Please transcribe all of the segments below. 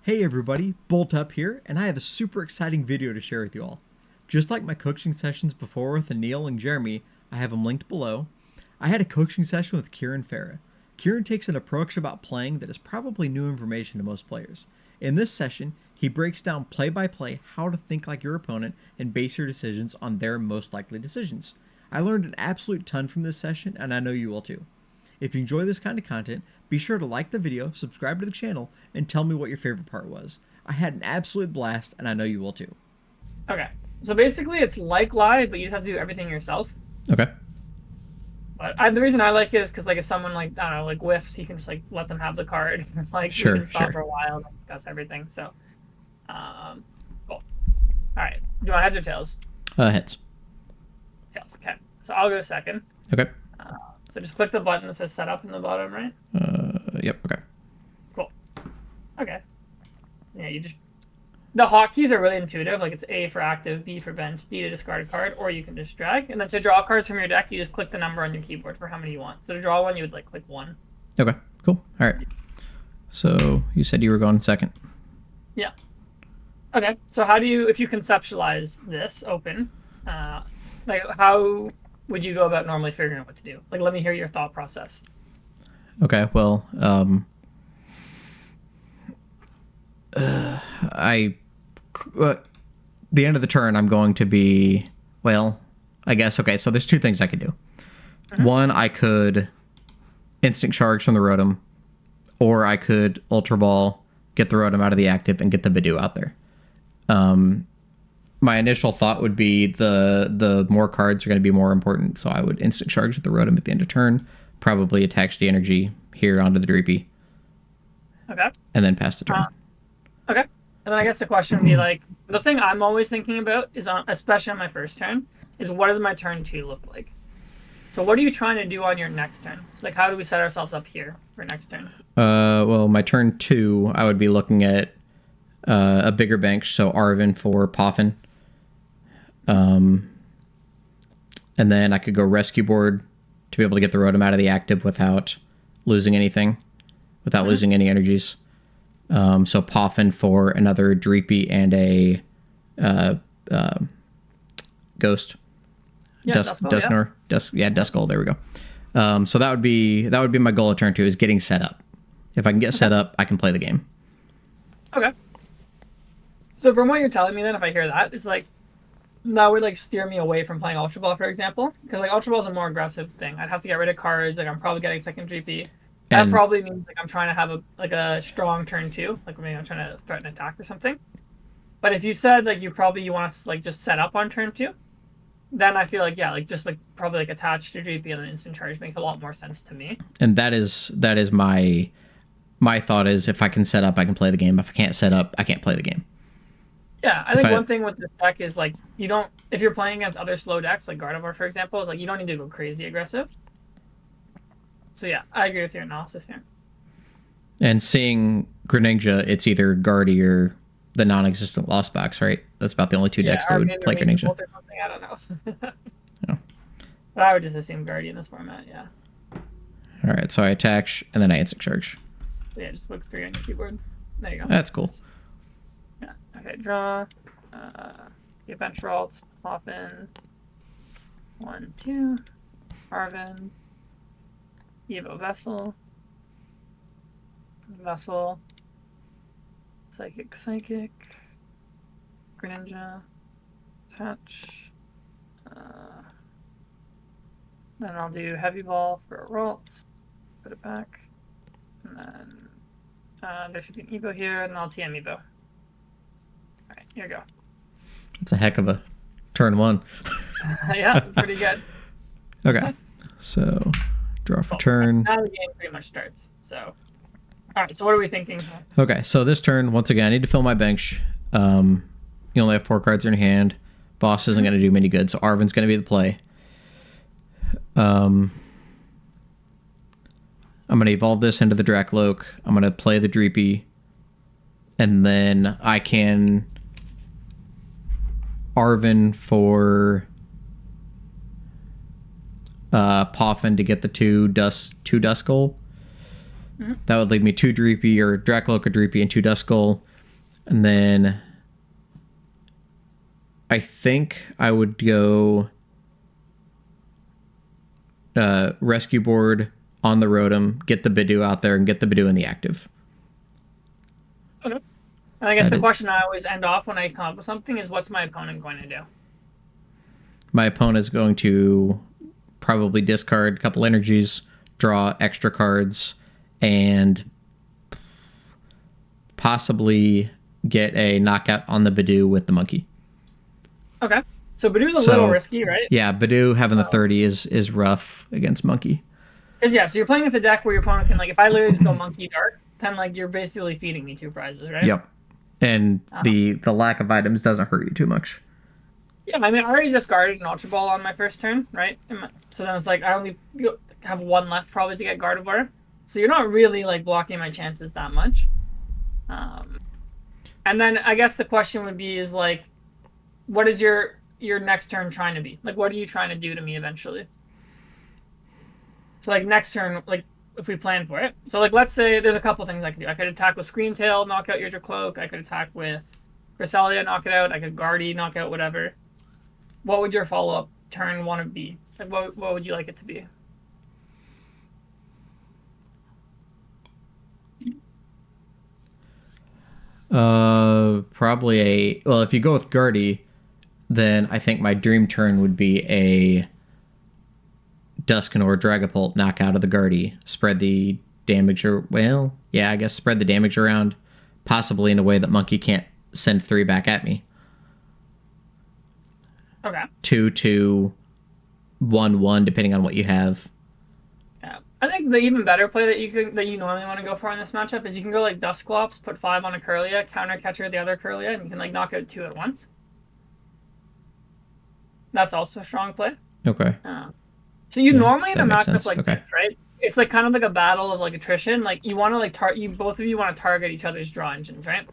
Hey everybody, Bolt Up here, and I have a super exciting video to share with you all. Just like my coaching sessions before with Anil and Jeremy, I have them linked below. I had a coaching session with Ciaran Farah. Ciaran takes an approach about playing that is probably new information to most players. In this session, he breaks down play by play how to think like your opponent and base your decisions on their most likely decisions. I learned an absolute ton from this session, and I know you will too. If you enjoy this kind of content, be sure to like the video, subscribe to the channel, and tell me what your favorite part was. I had an absolute blast, and I know you will too. Okay, so basically it's like live, but you have to do everything yourself. Okay. But the reason I like it is because if someone I don't know whiffs, you can just let them have the card. You can stop for a while and discuss everything. So, cool. All right, do you want heads or tails? Heads. Tails. Okay, so I'll go second. Okay. So just click the button that says setup in the bottom right. Yep. Okay. Cool. Okay. Yeah, the hotkeys are really intuitive. It's A for active, B for bench, D to discard a card, or you can just drag. And then to draw cards from your deck, you just click the number on your keyboard for how many you want. So to draw one, you would click 1. Okay. Cool. All right. So you said you were going second. Yeah. Okay. So if you conceptualize this open, how would you go about normally figuring out what to do? Let me hear your thought process. Okay, well, the end of the turn, I'm going to be, I guess, okay, so there's two things I could do. One, I could instant charge from the Rotom, or I could Ultra Ball, get the Rotom out of the active, and get the Bidoof out there. My initial thought would be the more cards are going to be more important, so I would instant charge with the Rotom at the end of turn, probably attach the energy here onto the Dreepy. Okay. And then pass the turn. Okay. And then I guess the question would be the thing I'm always thinking about is, especially on my first turn, is what does my turn 2 look like? So what are you trying to do on your next turn? So how do we set ourselves up here for next turn? Well, my turn 2, I would be looking at a bigger bench, so Arven for Poffin. And then I could go rescue board to be able to get the Rotom out of the active without losing anything, without losing any energies. So Poffin for another Dreepy and a Ghost. Yeah, Dusknoir. Duskull, there we go. So that would be my goal of turn 2, is getting set up. If I can get set up, I can play the game. Okay. So from what you're telling me then, if I hear that, it's that would steer me away from playing Ultra Ball, for example, because Ultra Ball is a more aggressive thing. I'd have to get rid of cards. I'm probably getting second GP. That probably means I'm trying to have a strong turn 2, maybe I'm trying to start an attack or something. But if you said you want to just set up on turn 2, then I feel probably attach to GP and then instant charge makes a lot more sense to me. And that is my thought is, if I can set up, I can play the game. If I can't set up, I can't play the game. Yeah, I think one thing with this deck is you don't, if you're playing against other slow decks like Gardevoir, for example, is you don't need to go crazy aggressive. So yeah, I agree with your analysis here. And seeing Greninja, it's either Guardy or the non-existent Lost Box, right? That's about the only two decks that would play Greninja. I don't know. Yeah. But I would just assume Guardy in this format, yeah. All right, so I attach and then I instant charge. So yeah, just look 3 on your keyboard. There you go. That's cool. Yeah. Okay, draw. Get bench Ralts, Poffin. 1, 2. Arven. Evo Vessel. Psychic. Greninja. Attach. Then I'll do Heavy Ball for Ralts. Put it back. And then there should be an Evo here, and I'll TM Evo. Alright, here we go. It's a heck of a turn 1. Yeah, it's pretty good. Okay, so draw for turn. Now the game pretty much starts. So, alright, so what are we thinking? Okay, so this turn, once again, I need to fill my bench. You only have 4 cards in your hand. Boss isn't going to do me any good, so Arven's going to be the play. I'm going to evolve this into the Dracloak. I'm going to play the Dreepy. And then I can Arven for Poffin to get the two Duskull. Mm-hmm. That would leave me 2 Dreepy, or Dracloak, a Dreepy, and 2 Duskull. And then I think I would go rescue board on the Rotom, get the Bidoof out there, and get the Bidoof in the active. Okay. And I guess the question I always end off when I come up with something is, what's my opponent going to do? My opponent is going to probably discard a couple energies, draw extra cards, and possibly get a knockout on the Bidoof with the monkey. Okay. So Bidoof's a little risky, right? Yeah, Bidoof having the 30 is rough against monkey. Because, yeah, so you're playing against a deck where your opponent can, like, if I literally just go monkey dark, then, like, you're basically feeding me 2 prizes, right? Yep. And the lack of items doesn't hurt you too much. Yeah, I mean, I already discarded an Ultra Ball on my first turn, right? So then it's like I only have 1 left probably to get Gardevoir. So you're not really, like, blocking my chances that much. And then I guess the question would be is, like, what is your next turn trying to be? Like, what are you trying to do to me eventually? So, like, next turn, like, if we plan for it. So, like, let's say there's a couple things I could do. I could attack with Screamtail, knock out your Cloak. I could attack with Cresselia, knock it out. I could Guardy, knock out whatever. What would your follow-up turn want to be? Like, what would you like it to be? Probably well, if you go with Guardy, then I think my dream turn would be a Dusknoir Dragapult knockout of the Guardy, spread the damage, I guess spread the damage around, possibly in a way that monkey can't send 3 back at me. Okay. 2/2, 1/1, depending on what you have. Yeah, I think the even better play that you normally want to go for in this matchup is you can go like Dusclops, put 5 on a Kirlia, counter catcher the other Kirlia, and you can like knock out 2 at once. That's also a strong play. Okay. So you normally in a matchup sense. like Okay. this, right? It's like kind of like a battle of like attrition. Like you want to like both of you want to target each other's draw engines, right?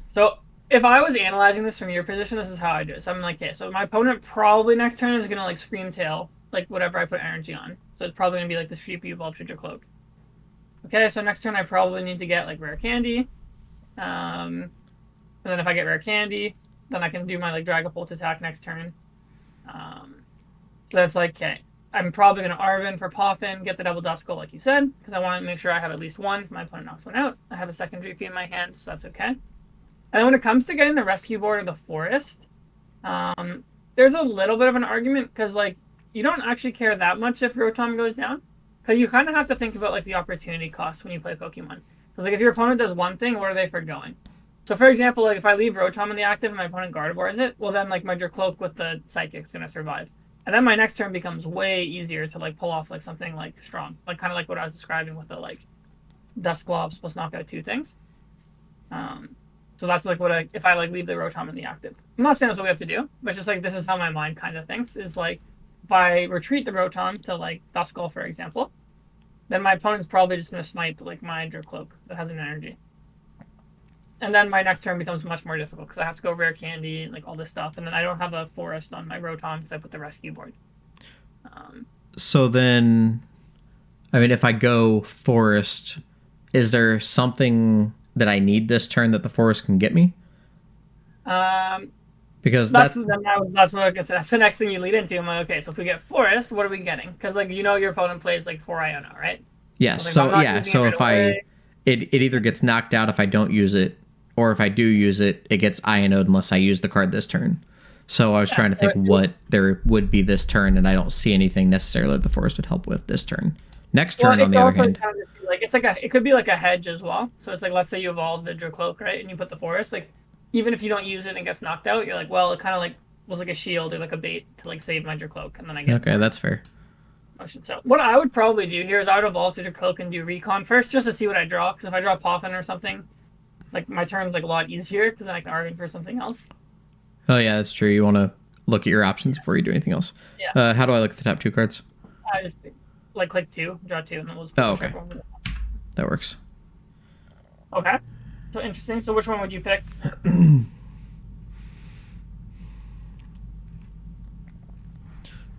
So if I was analyzing this from your position, this is how I do it. So I'm like, okay, so my opponent probably next turn is gonna like Screamtail, like whatever I put energy on. So it's probably gonna be like the Sheepy Evolved Future Cloak. Okay, so next turn I probably need to get like Rare Candy. And then if I get Rare Candy, then I can do my like Dragapult attack next turn. So that's like, okay, I'm probably going to Arven for Poffin, get the double Duskull like you said, because I want to make sure I have at least 1 if my opponent knocks 1 out. I have a second GP in my hand, so that's okay. And then when it comes to getting the rescue board of the forest, there's a little bit of an argument, because like you don't actually care that much if Rotom goes down, because you kind of have to think about like the opportunity cost when you play Pokemon. Because like if your opponent does one thing, what are they forgoing? So for example, like if I leave Rotom in the active and my opponent Gardevoirs it, well then like my Dracloak with the Psychic's gonna survive. And then my next turn becomes way easier to like pull off like something like strong. Like kind of like what I was describing with the like Dusclops plus knockout 2 things. So that's like what if I like leave the Rotom in the active. I'm not saying that's what we have to do, but it's just like this is how my mind kind of thinks is like if I retreat the Rotom to like Duskull, for example, then my opponent's probably just gonna snipe like my Dracloak that has an energy. And then my next turn becomes much more difficult because I have to go Rare Candy and like all this stuff, and then I don't have a forest on my Rotom because I put the rescue board. So then, I mean, if I go forest, is there something that I need this turn that the forest can get me? Because that's what like I said. That's the next thing you lead into. I'm like, okay, so if we get forest, what are we getting? Because like your opponent plays like 4 Iono, right? Yeah. So if it either gets knocked out if I don't use it, or if I do use it, it gets Iono'd unless I use the card this turn. So I was trying to think what there would be this turn, and I don't see anything necessarily that the forest would help with this turn. Next turn, on the other hand, like it could be like a hedge as well. So it's like, let's say you evolve the Dracloak, right, and you put the forest. Like even if you don't use it and it gets knocked out, you're like, well, it kind of like was like a shield or like a bait to like save my Dracloak, and then I get okay, that's fair. Motion. So what I would probably do here is I would evolve to Dracloak and do Recon first, just to see what I draw. Because if I draw Poffin or something, like my turn's like a lot easier because then I can Arven for something else. Oh yeah, that's true. You want to look at your options before you do anything else. Yeah. How do I look at the top 2 cards? I just like click 2, draw 2, and then we'll just okay. That works. Okay. So interesting. So which one would you pick?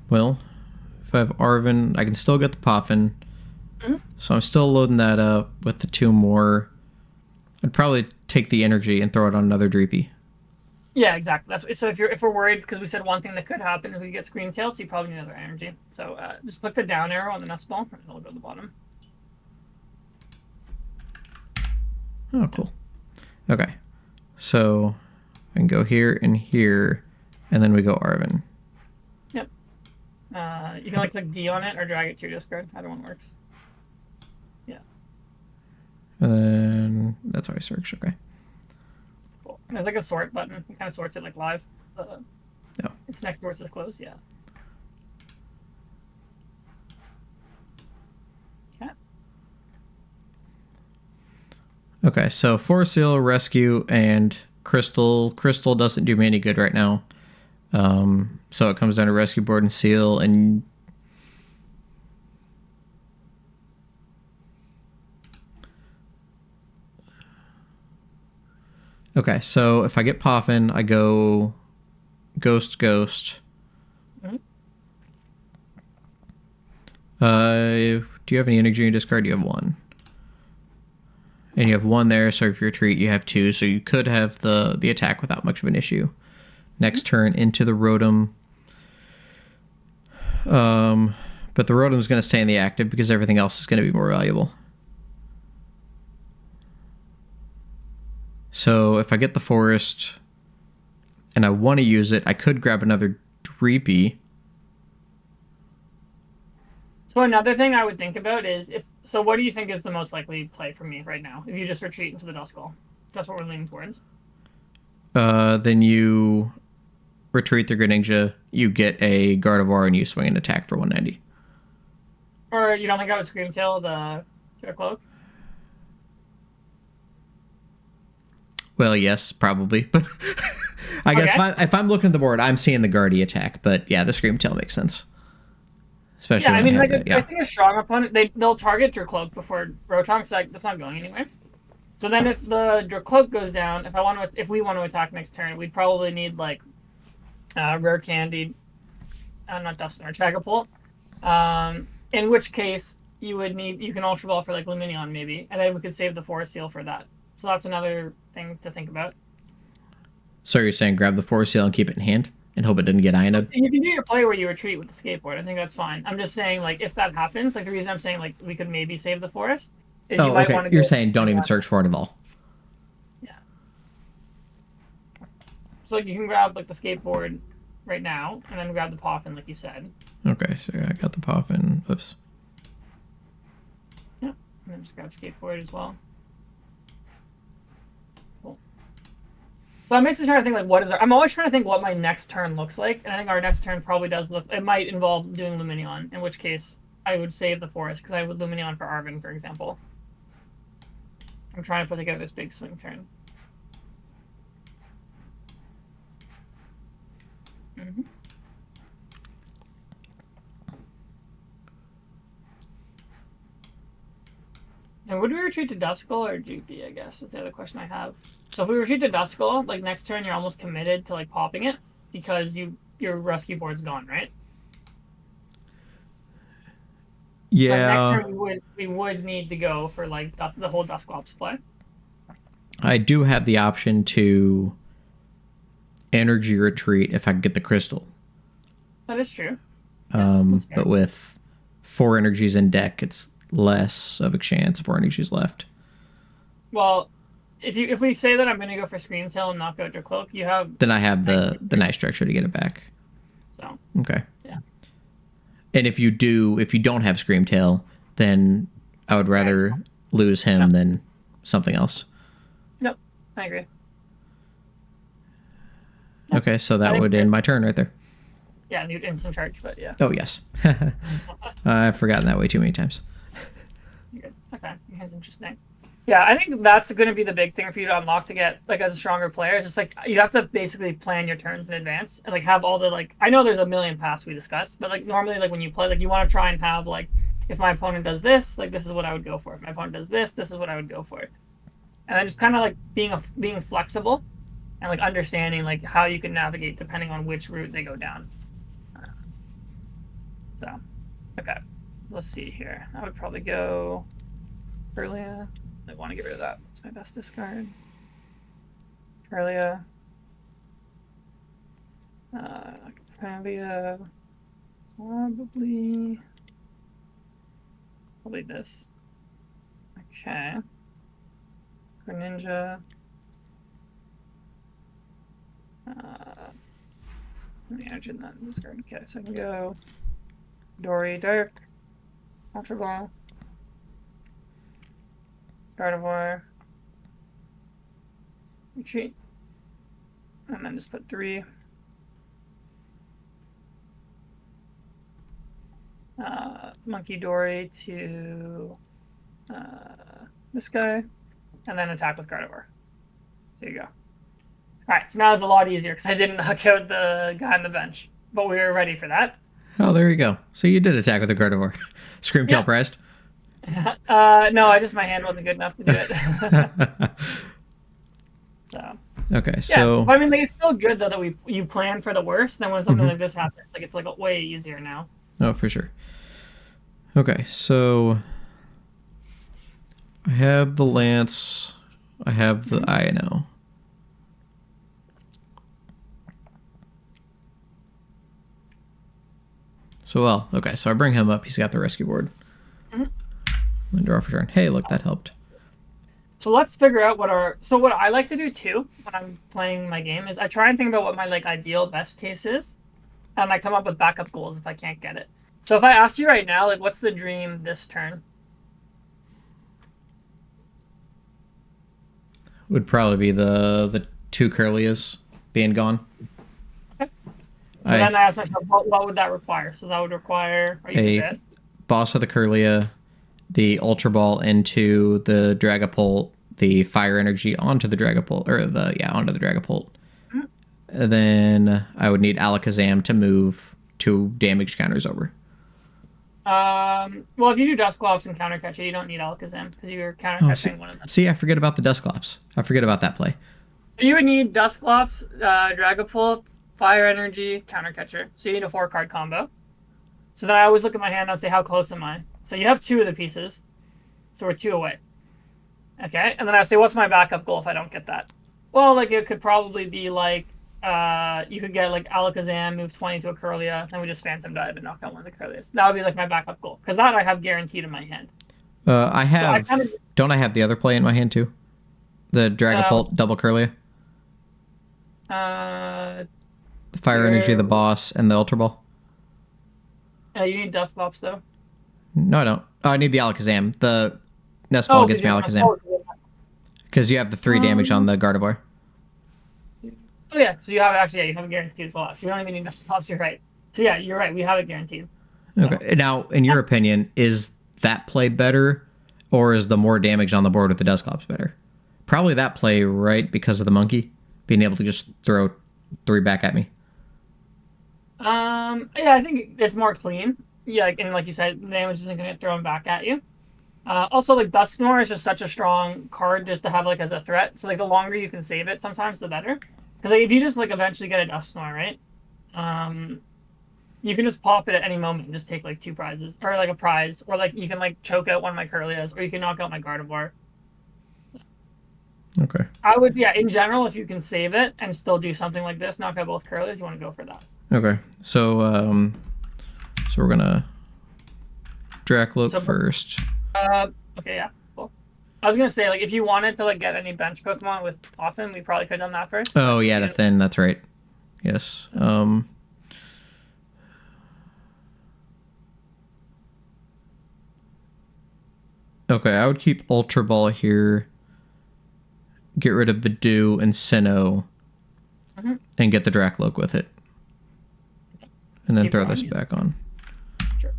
Well, if I have Arven, I can still get the Poffin. Mm-hmm. So I'm still loading that up with the 2 more. I'd probably take the energy and throw it on another Dreepy. Yeah, exactly. That's so if we're worried because we said one thing that could happen if we get Scream Tailed, so you probably need another energy. So just click the down arrow on the nest ball, and it'll go to the bottom. Oh, cool. Okay, so I can go here and here, and then we go Arvin. Yep. You can like click D on it or drag it to your discard. Either one works. Yeah. And then that's how I search. Okay. Cool. There's like a sort button. It kind of sorts it like live. No. It's next to where it says close. Yeah. Okay. Okay, so Forest Seal, Rescue, and Crystal. Crystal doesn't do me any good right now. So it comes down to Rescue Board and Seal, and okay, so if I get Poffin, I go Ghost. Mm-hmm. Do you have any energy in your discard? You have one. And you have one there, so if you retreat, you have two, so you could have the attack without much of an issue. Next turn, into the Rotom. But the Rotom's going to stay in the active because everything else is going to be more valuable. So if I get the Forest and I want to use it, I could grab another Dreepy. So another thing I would think about is so what do you think is the most likely play for me right now? If you just retreat into the Duskull. That's what we're leaning towards. Then you retreat the Greninja, you get a Gardevoir, and you swing an attack for 190. Or you don't think I would Scream Tail the Cloak? Well, yes, probably. But I guess if I'm looking at the board, I'm seeing the Guardy attack. But yeah, the Scream Tail makes sense. Especially yeah, I mean, like, yeah. I think a strong opponent, they'll target Dracloak before Rotom, because that's not going anywhere. So then if the Dracloak goes down, if we want to attack next turn, we'd probably need, like, Rare Candy, not Dusknoir, Dragapult. In which case, you can Ultra Ball for, like, Lumineon, maybe, and then we could save the Forest Seal for that. So that's another thing to think about. So you're saying grab the Forest Seal and keep it in hand? And hope it didn't get Ioned? You can do your play where you retreat with the skateboard. I think that's fine. I'm just saying, like, if that happens, like, the reason I'm saying, like, we could maybe save the forest is you might want to You're saying don't even search for it at all. Yeah. So, like, you can grab, like, the skateboard right now, and then grab the Poffin, like you said. Okay, so I got the Poffin. Oops. Yeah, and then just grab skateboard as well. Cool. So that makes me try to think, like, I'm always trying to think what my next turn looks like, and I think our next turn probably does look, it might involve doing Lumineon, in which case I would save the forest, because I would Lumineon for Arvin, for example. I'm trying to put together this big swing turn. Mm-hmm. And would we retreat to Duskull or GP, I guess, is the other question I have. So if we retreat to Duskull, like, next turn you're almost committed to, like, popping it, because your rescue board's gone, right? Yeah. But next turn we would need to go for, like, the whole Dusclops play. I do have the option to energy retreat if I can get the crystal. That is true. But with 4 energies in deck, it's less of a chance. 4 energies left. Well, if we say that I'm going to go for Scream Tail and knock out Dracloak, you have... Then I have the nice structure to get it back. So. Okay. Yeah. And if you don't have Scream Tail, then I would rather lose him than something else. Yep, I agree. Okay, so that would end my turn right there. Yeah, and you'd instant charge, but yeah. Oh, yes. I've forgotten that way too many times. You're good. Okay, that's interesting. Yeah, I think that's going to be the big thing for you to unlock to get, like, as a stronger player. It's just, like, you have to basically plan your turns in advance and, like, have all the, like, I know there's a million paths we discussed, but, like, normally, like, when you play, like, you want to try and have, like, if my opponent does this, like, this is what I would go for. If my opponent does this, this is what I would go for. And then just kind of, like, being flexible and, like, understanding, like, how you can navigate depending on which route they go down. So, okay. Let's see here. I would probably go earlier. I want to get rid of that. That's my best discard. Corellia. Corellia. Probably this. Okay. Greninja. Managing that in discard. Okay, so I can go Dory, Dark, Ultra Ball, Gardevoir, Retreat, and then just put 3. Monkey Dory to this guy, and then attack with Gardevoir. So you go. Alright, so now it's a lot easier because I didn't knock out the guy on the bench. But we were ready for that. Oh, there you go. So you did attack with a Gardevoir. Screamtail pressed? No, my hand wasn't good enough to do it. So. Okay, so... Yeah, but I mean, like, it's still good, though, that you plan for the worst. Then when something like this happens, like, it's, like, way easier now. Oh, for sure. Okay, so... I have the Lance. I have the INO. So, well, okay, so I bring him up. He's got the rescue board. And draw for turn. Hey, look, that helped. So let's figure out what I like to do, too, when I'm playing my game, is I try and think about what my, like, ideal best case is, and I come up with backup goals if I can't get it. So if I ask you right now, like, what's the dream this turn? Would probably be the 2 Curlias being gone. Okay. So then I ask myself, what would that require? So that would require a boss of the Curlia, the Ultra Ball into the Dragapult, the Fire Energy onto the Dragapult, onto the Dragapult. And then I would need Alakazam to move 2 damage counters over. Well, if you do Dusclops and counter catch it, you don't need Alakazam because you're counter catching one of them. See, I forget about the Dusclops. I forget about that play. So you would need Dusclops, Dragapult, Fire Energy, counter catcher. So you need a 4-card combo. So then I always look at my hand and say, how close am I? So you have 2 of the pieces. So we're 2 away. Okay, and then I say, what's my backup goal if I don't get that? Well, like, it could probably be like, you could get like Alakazam, move 20 to a Curlia, and we just Phantom Dive and knock out one of the Curlias. That would be like my backup goal because that I have guaranteed in my hand. I have. So don't I have the other play in my hand too? The Dragapult double Curlia. The Fire Energy, the boss, and the Ultra Ball. You need Dusclops though. No, I don't. Oh, I need the Alakazam. The Nest Ball gets me Alakazam because you have the 3 damage on the Gardevoir. Oh yeah, so you have you have a guarantee as well. Actually, you don't even need Dusclops. You're right. So yeah, you're right. We have it guaranteed. So. Okay. Now, in your opinion, is that play better, or is the more damage on the board with the Dusclops better? Probably that play, right? Because of the monkey being able to just throw 3 back at me. Yeah, I think it's more clean. Yeah, and like you said, the damage isn't going to get thrown back at you. Also, like, Dusknoir is just such a strong card just to have, like, as a threat. So, like, the longer you can save it, sometimes the better. Because, like, if you just, like, eventually get a Dusknoir, right? You can just pop it at any moment and just take, like, 2 prizes. Or, like, a prize. Or, like, you can, like, choke out one of my Curlias. Or you can knock out my Gardevoir. Okay. I would, in general, if you can save it and still do something like this, knock out both Curlias, you want to go for that. Okay. So we're going to Dracloak first. Okay, yeah, cool. I was gonna say, like, if you wanted to, like, get any bench Pokemon with Poffin, we probably could have done that first. Oh yeah, the Thin. That's right. Yes. Okay, I would keep Ultra Ball here. Get rid of Bidoof and Sinnoh, and get the Dracloak with it, and then throw this back on. Sure.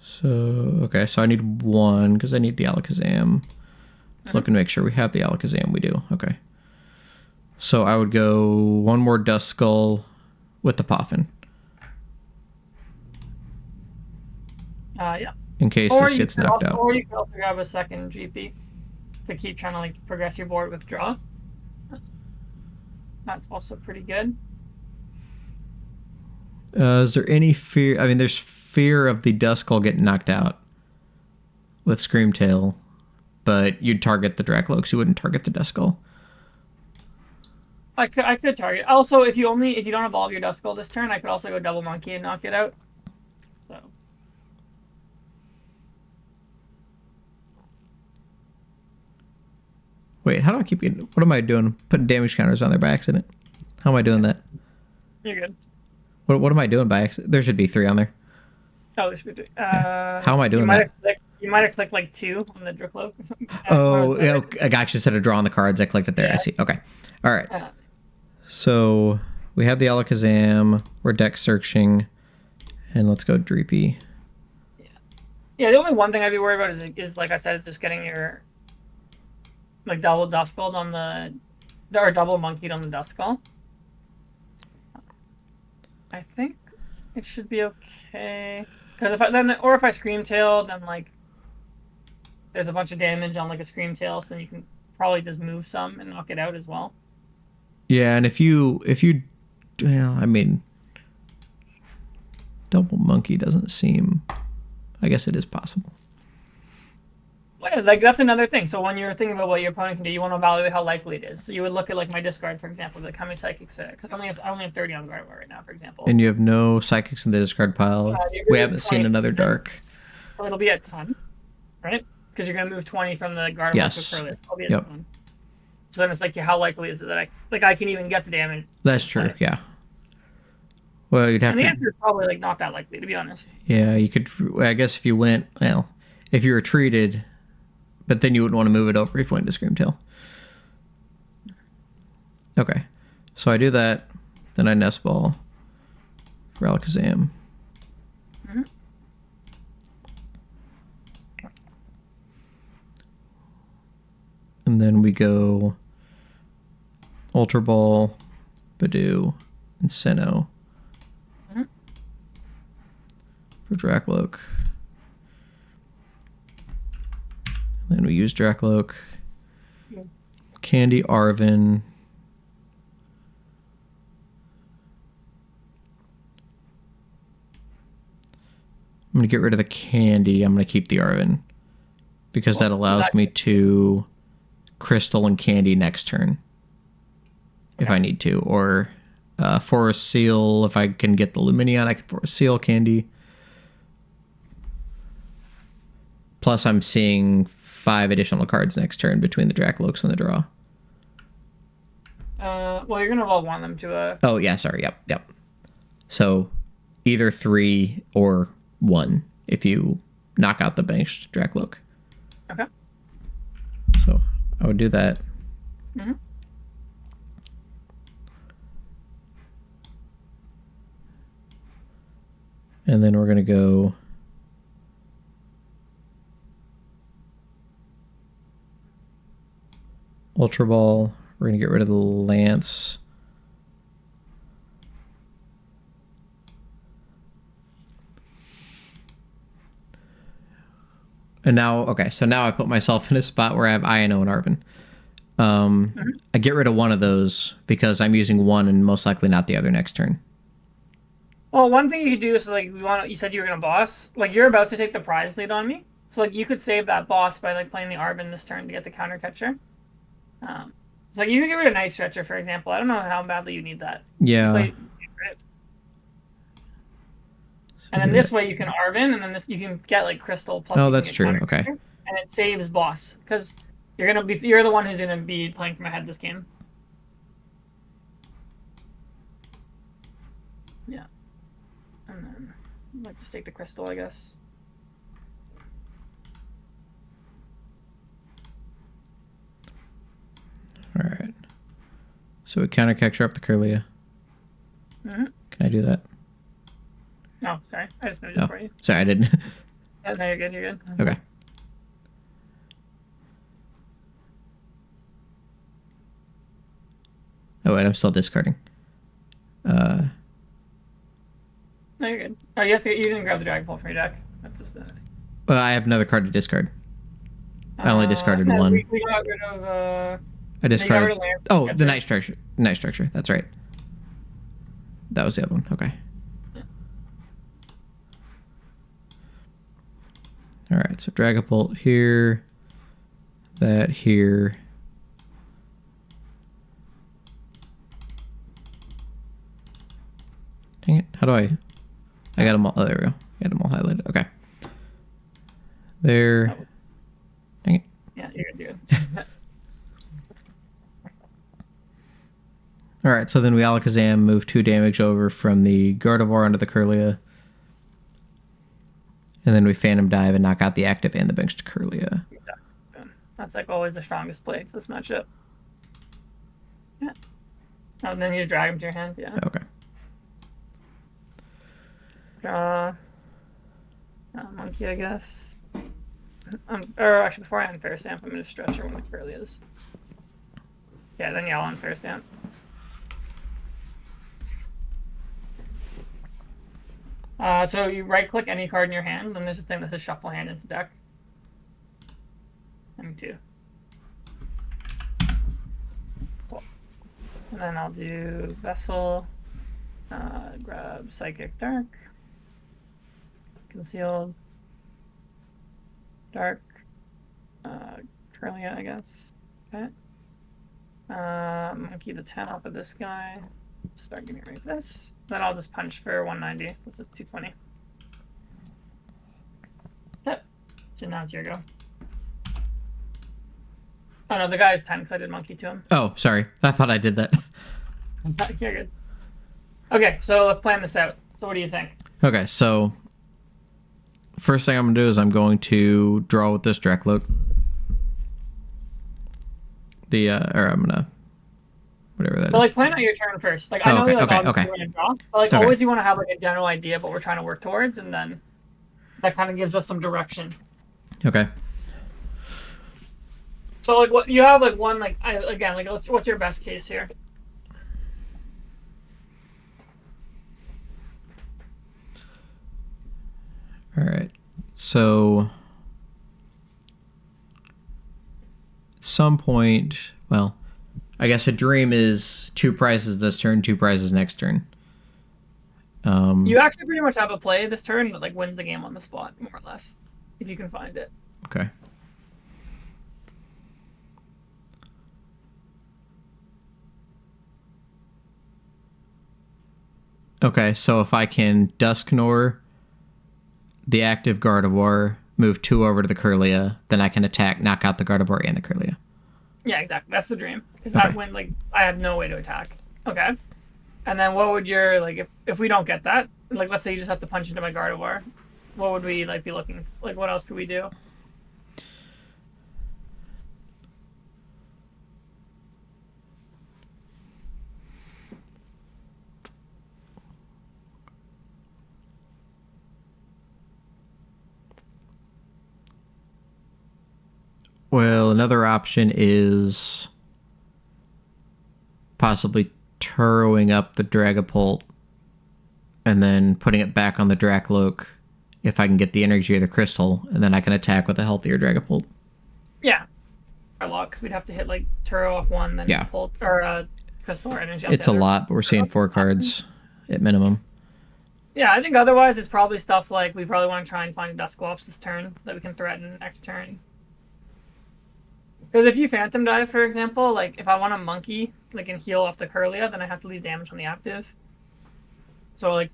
So, okay, so I need 1 because I need the Alakazam. Let's look and make sure we have the Alakazam. We do. Okay. So I would go 1 more Duskull with the Poffin. Yeah. In case this gets knocked out. Or you can also grab a second GP to keep trying to, like, progress your board with draw. That's also pretty good. Is there any fear? I mean, there's fear of the Duskull getting knocked out with Screamtail, but you'd target the Dracloaks. You wouldn't target the Duskull. I could target. Also, if you don't evolve your Duskull this turn, I could also go double monkey and knock it out. So. Wait, how do I keep getting... What am I doing? Putting damage counters on there by accident. How am I doing that? You're good. What am I doing by accident? There should be 3 on there. Oh, there should be 3. How am I doing that? You might have clicked like 2 on the Dracloak. Oh, yeah, I got you. Instead of drawing the cards, I clicked it there. Yeah. I see. Okay. All right. So we have the Alakazam. We're deck searching. And let's go Dreepy. Yeah, the only one thing I'd be worried about is like I said, is just getting your like double Duskull on the... Or double monkeyed on the Duskull. I think it should be okay. Because if I Screamtail, then like there's a bunch of damage on like a Screamtail, so then you can probably just move some and knock it out as well. Yeah, and if you well, I mean, double monkey doesn't seem. I guess it is possible. Well, yeah, like that's another thing. So when you're thinking about what your opponent can do, you want to evaluate how likely it is. So you would look at like my discard, for example, like how many psychics are there? Because I only have 30 on guard right now, for example. And you have no psychics in the discard pile. We haven't seen another dark. So it'll be a ton, right? Because you're gonna move 20 from the guard. Yes. It'll be a ton. So then it's like, how likely is it that I can even get the damage? That's true. Yeah. Well, you'd have to. And the answer is probably like not that likely, to be honest. Yeah, you could. I guess if you went, well, if you retreated, but then you wouldn't want to move it over if you went to Screamtail. Okay, so I do that, then I Nest Ball for Alakazam. Mm-hmm. And then we go Ultra Ball, Badoo, and Sinnoh for Dracloak. Then we use Dracloak, Candy Arven, I'm going to get rid of the Candy. I'm going to keep the Arven because that allows me to Crystal and Candy next turn if I need to, or Forest Seal. If I can get the Lumineon, I can Forest Seal Candy. Plus, I'm seeing 5 additional cards next turn between the Dracloaks and the draw. Well, you're gonna evolve one of them to a. Oh yeah, sorry. Yep. So either 3 or 1 if you knock out the benched Dracloak. Okay. So I would do that. Mm-hmm. And then we're gonna go. Ultra Ball. We're going to get rid of the Lance. And now, okay, so now I put myself in a spot where I have Ino and Arven. I get rid of one of those because I'm using one and most likely not the other next turn. Well, one thing you could do is, like, you said you were going to boss. Like, you're about to take the prize lead on me. So, like, you could save that boss by, like, playing the Arven this turn to get the counter catcher. So like you can get rid of Night Stretcher, for example. I don't know how badly you need that. Yeah. And then this way you can Arven, and then you can get like Crystal plus. Oh, that's true. Okay. And it saves boss because you're the one who's gonna be playing from ahead this game. Yeah. And then like just take the Crystal, I guess. All right. So we counter catcher up the Kirlia. Mm-hmm. Can I do that? Oh, sorry. I just moved it for you. Sorry, I didn't. Yeah, no, you're good. You're good. Okay. Oh, wait, I'm still discarding. No, you're good. Oh, you didn't grab the Dragon Ball from your deck. That's just another thing. Well, I have another card to discard. I only discarded one. We got rid of. I discarded. The Night Structure. Night Structure. That's right. That was the other one. Okay. All right, so Dragapult here, that here. Dang it! How do I got them all. Oh, there we go. Got them all highlighted. Okay. There. Dang it. Yeah, you're good. All right, so then we Alakazam, move 2 damage over from the Gardevoir onto the Kirlia. And then we Phantom Dive and knock out the active and the benched Kirlia. Exactly. That's like always the strongest play to this matchup. Yeah. Oh, and then you just drag him to your hand, yeah. Okay. Draw. Monkey, I guess. Or actually, before I unfair stamp, I'm going to stretch her when the Kirlia is. Yeah, then yeah, I'll unfair stamp. So you right-click any card in your hand, and there's a thing that says Shuffle Hand into Deck. And 2. Cool. And then I'll do Vessel, grab Psychic Dark, Concealed, Dark, Kirlia, I guess. Okay. I'm gonna keep the 10 off of this guy. Start getting rid of this. Then I'll just punch for 190. This is 220. Yep. So now it's your go. Oh no, the guy is 10 because I did monkey to him. Oh, sorry. I thought I did that. You're good. Okay, so let's plan this out. So what do you think? Okay, so first thing I'm going to do is I'm going to draw with this Dracloak. Or I'm going to whatever that is. But like plan out your turn first. Like I know you like obviously you want to draw, but like always you want to have like a general idea of what we're trying to work towards, and then that kind of gives us some direction. Okay. So like what you have like one like again like what's your best case here? All right. So at some point, well, I guess a dream is 2 prizes this turn, 2 prizes next turn. You actually pretty much have a play this turn that like wins the game on the spot, more or less, if you can find it. Okay. Okay, so if I can Dusknoir the active Gardevoir, move 2 over to the Kirlia, then I can attack, knock out the Gardevoir and the Kirlia. Yeah, exactly. That's the dream. Because that win, like, I have no way to attack. Okay. And then what would your, like, if we don't get that, like, let's say you just have to punch into my Gardevoir, what would we, like, be looking, like, what else could we do? Well, another option is possibly Turoing up the Dragapult and then putting it back on the Dracloak if I can get the energy of the crystal, and then I can attack with a healthier Dragapult. Yeah. Our luck, 'cause we'd have to hit, like, Turo off one, then pull, or crystal or energy off It's the a other. lot, but we're seeing 4 cards at minimum. Yeah, I think otherwise it's probably stuff like we probably want to try and find a Dusclops this turn so that we can threaten next turn. Because if you Phantom Dive, for example, like if I want a monkey, like and heal off the Kirlia, then I have to leave damage on the active. So like,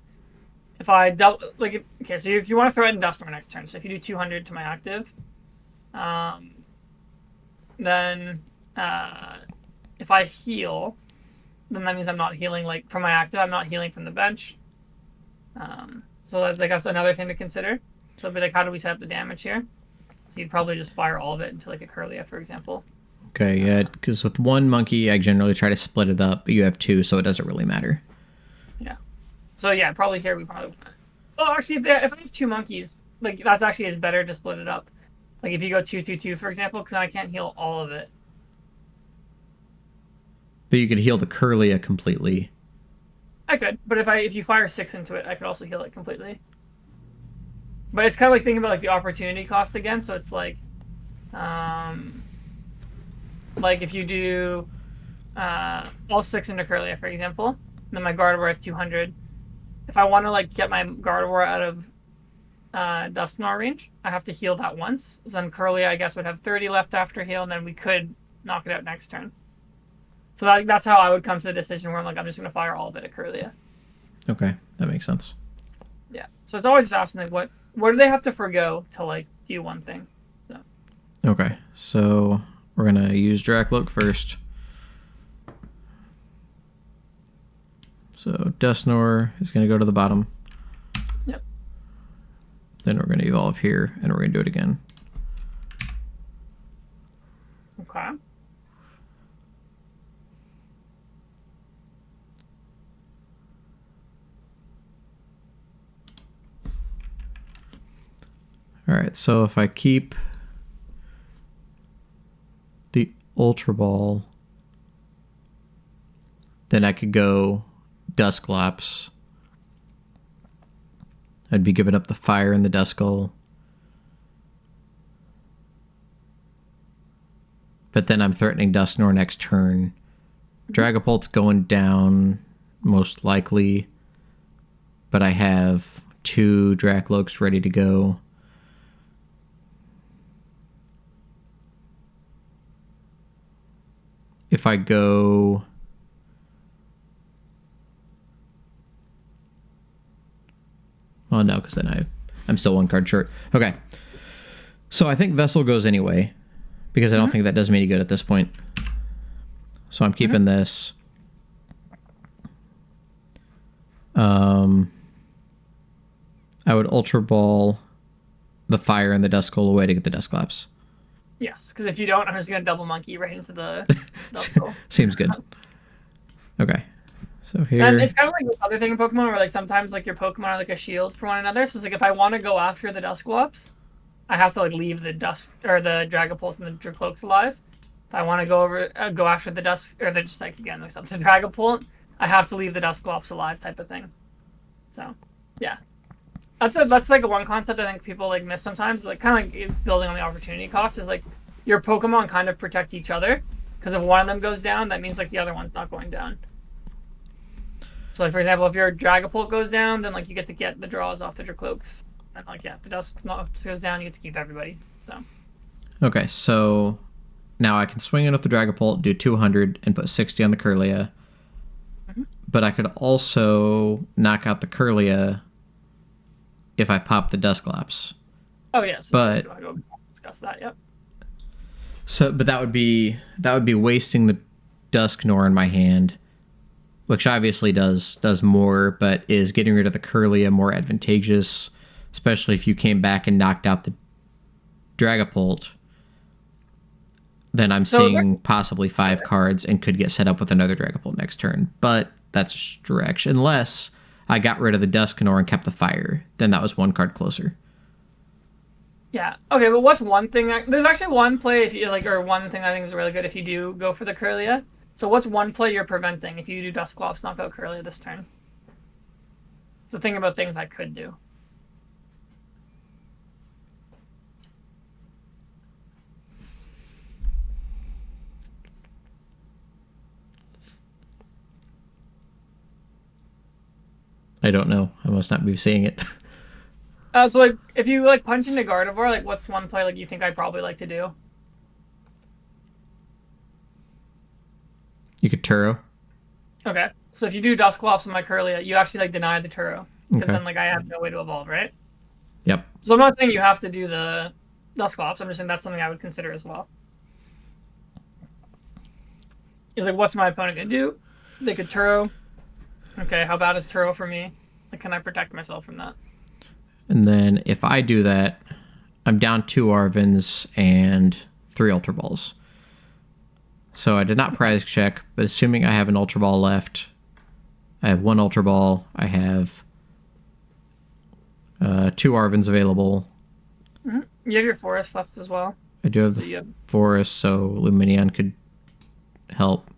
if I okay, so if you want to threaten Dusknoir next turn, so if you do 200 to my active, then if I heal, then that means I'm not healing like from my active. I'm not healing from the bench. So that's another thing to consider. So it'd be like, how do we set up the damage here? So you'd probably just fire all of it into like a Kirlia, for example. Okay, yeah, because with 1 monkey, I generally try to split it up, but you have 2, so it doesn't really matter. Yeah. So yeah, probably here we probably want to... Oh, actually, if I have 2 monkeys, like that's actually is better to split it up. Like if you go 2-2-2, for example, because then I can't heal all of it. But you could heal the Kirlia completely. I could, but if you fire 6 into it, I could also heal it completely. But it's kind of like thinking about like the opportunity cost again. So it's like if you do all 6 into Kirlia, for example, then my Gardevoir is 200. If I want to like get my Gardevoir out of Dusknoir range. I have to heal that once. So then Curlia, I guess, would have 30 left after heal, and then we could knock it out next turn. So that's how I would come to the decision where I'm like, I'm just going to fire all of it at Curlia. Okay, that makes sense. Yeah. So it's always just asking, like, what do they have to forgo to, like, do one thing? So. Okay, so we're going to use Dracloak first. So Dusknoir is going to go to the bottom. Yep. Then we're going to evolve here, and we're going to do it again. Okay. All right, so if I keep the Ultra Ball, then I could go Dusclops. I'd be giving up the fire and the Duskull. But then I'm threatening Dusknoir next turn. Dragapult's going down, most likely. But I have 2 Dracloaks ready to go. If I go... Well, no, because then I'm still 1 card short. Okay. So I think Vessel goes anyway, because I don't think that does me any good at this point. So I'm keeping this. I would Ultra Ball the fire and the Duskull away to get the Dusclops. Yes, because if you don't, I'm just going to double monkey right into the Duskull. Seems good. Okay. So here... And it's kind of like this other thing in Pokemon where, like, sometimes, like, your Pokemon are, like, a shield for one another. So it's like, if I want to go after the Dusclops, I have to, like, leave the Dragapult and the Dracloaks alive. If I want to go after the the Dragapult, I have to leave the Dusclops alive type of thing. So, yeah. That's like one concept I think people, like, miss sometimes. Like, kind of like building on the opportunity cost is, like, your Pokemon kind of protect each other. Because if one of them goes down, that means, like, the other one's not going down. So, like, for example, if your Dragapult goes down, then, like, you get to get the draws off the Dracloaks. And, like, yeah, if the Dusclops goes down, you get to keep everybody. So. Okay, so now I can swing in with the Dragapult, do 200, and put 60 on the Curlia. But I could also knock out the Curlia if I pop the Dusclops. Oh, yes. But go discuss that, yep. So, but that would be wasting the Dusknoir in my hand, which obviously does more, but is getting rid of the Curlia more advantageous, especially if you came back and knocked out the Dragapult. Then I'm seeing possibly 5 cards and could get set up with another Dragapult next turn. But that's a stretch. Unless I got rid of the Dusknoir and kept the fire. Then that was 1 card closer. Yeah. Okay, but what's one thing... There's actually one play, if you like, or one thing I think is really good if you do go for the Curlia. So what's one play you're preventing if you do Dusclops, knock out Curlia this turn? So think about things I could do. I don't know. I must not be seeing it. So, like, if you, like, punch into Gardevoir, like, what's one play, like, you think I'd probably like to do? You could Turo. Okay. So if you do Dusclops on my Curlia, you actually, like, deny the Turo. Because then, like, I have no way to evolve, right? Yep. So I'm not saying you have to do the Dusclops. I'm just saying that's something I would consider as well. It's like, what's my opponent going to do? They could Turo. Okay, how bad is Turo for me? Like, can I protect myself from that? And then if I do that, I'm down 2 Arvins and 3 Ultra Balls. So I did not prize check, but assuming I have an Ultra Ball left, I have 1 Ultra Ball, I have 2 Arvins available. Mm-hmm. You have your Forest left as well. I do have the Forest, so Lumineon could help.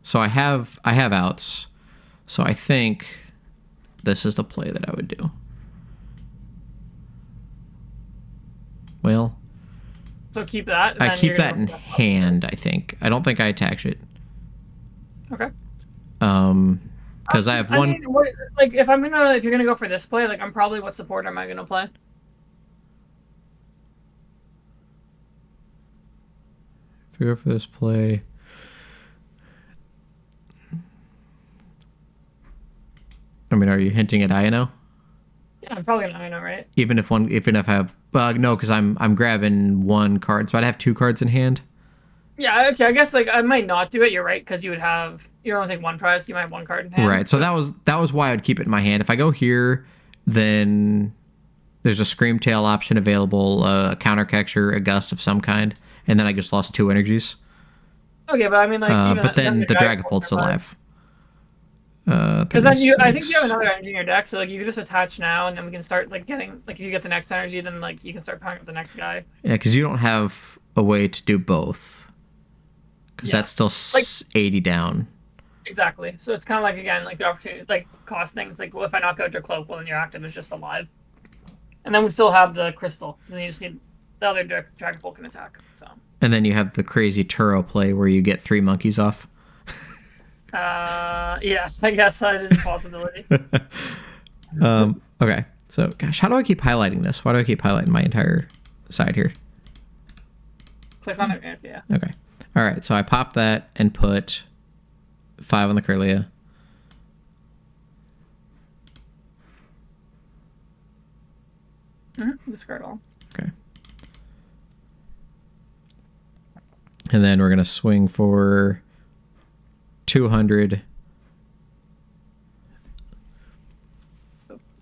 So I have outs. So I think this is the play that I would do. Well, so keep that. I keep that in hand, I think. I don't think I attach it. Okay. Because Because I have I one. mean, if you're gonna go for this play, like I'm probably what support am I gonna play? If we go for this play, I mean, are you hinting at INO? Yeah, I'm probably gonna INO, right? Even if I have, no, because I'm grabbing one card, so I'd have two cards in hand. Yeah, okay. I guess like I might not do it. You're right, because you only take one prize. You might have one card in hand. Right. So that was why I'd keep it in my hand. If I go here, then there's a Screamtail option available, a counter catcher, a gust of some kind, and then I just lost 2 energies. Okay, but I mean, like, even but then the Dragapult's alive. Because then I think you have another energy in your deck, so like you can just attach now, and then we can start like getting like if you get the next energy, then like you can start picking up the next guy. Yeah, because you don't have a way to do both. Because that's still like 80 down. Exactly. So it's kind of like, again, like the opportunity, like cost things. Like, well, if I knock out your cloak, well, then your active is just alive. And then we still have the crystal. So then you just need the other Dragapult can attack. So. And then you have the crazy Turo play where you get 3 monkeys off. Yeah, I guess that is a possibility. Okay. So, gosh, how do I keep highlighting this? Why do I keep highlighting my entire side here? Click on it. Yeah. Okay. All right. So I pop that and put 5 on the Kirlia. Discard all. Okay. And then we're going to swing for 200.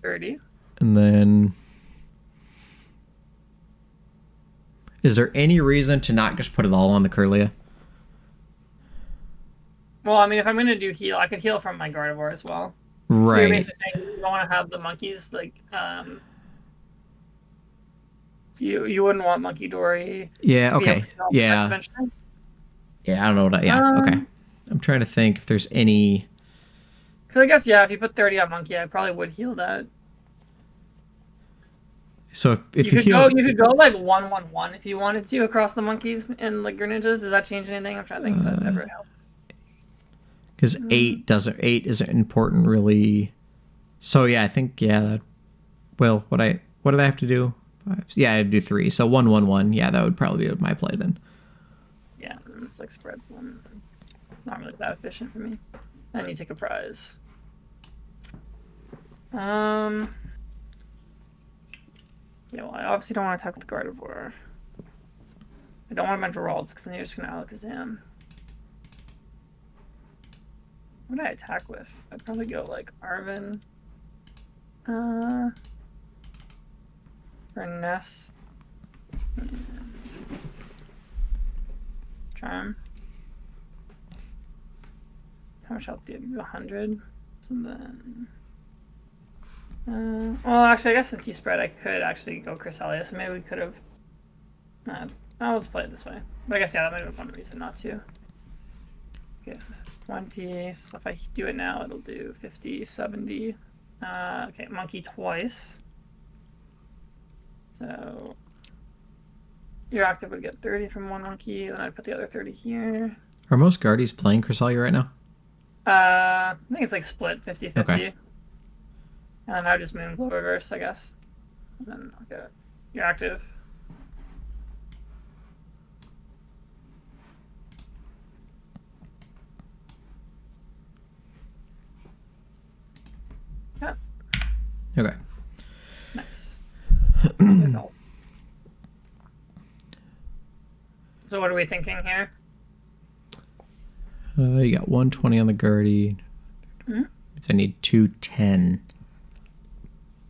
30. And then... Is there any reason to not just put it all on the Kirlia? Well, I mean, if I'm going to do heal, I could heal from my Gardevoir as well. Right. So you're basically saying you don't want to have the monkeys, like, you wouldn't want Monkey Dory. Yeah, okay. Yeah. Yeah, I don't know what okay. I'm trying to think if there's any... Because I guess, yeah, if you put 30 on Monkey, I probably would heal that. So if you heal... You could go, like, 1-1-1 if you wanted to across the monkeys and, like, Greninjas. Does that change anything? I'm trying to think if that ever helped. Because 8 isn't important, really. So, yeah, I think, well, what did I have to do? 5, yeah, I'd do 3. So 1-1-1. Yeah, that would probably be my play then. Yeah, and this, like, spreads them. It's not really that efficient for me. Then you take a prize. Yeah, well, I obviously don't want to attack with the Gardevoir. I don't want a bunch of Ralds, because then you're just going to Alakazam. What would I attack with? I'd probably go, like, Arven. For Nest. And... Charm. How much health do you have? 100. So then... well, actually, I guess since you spread, I could actually go Cresselia, so maybe we could have... I'll just play it this way. But I guess, yeah, that might have been one reason not to. Okay, so 20. So if I do it now, it'll do 50, 70. Okay, Monkey twice. So... Your active would get 30 from one Monkey, then I'd put the other 30 here. Are most Guardies playing Cresselia right now? I think it's like split 50-50. Okay. And I would just Moon Glow Reverse, I guess. And then I'll get your active. Yeah. Okay. Nice. So what are we thinking here? You got 120 on the Guardy. Mm-hmm. I need 210.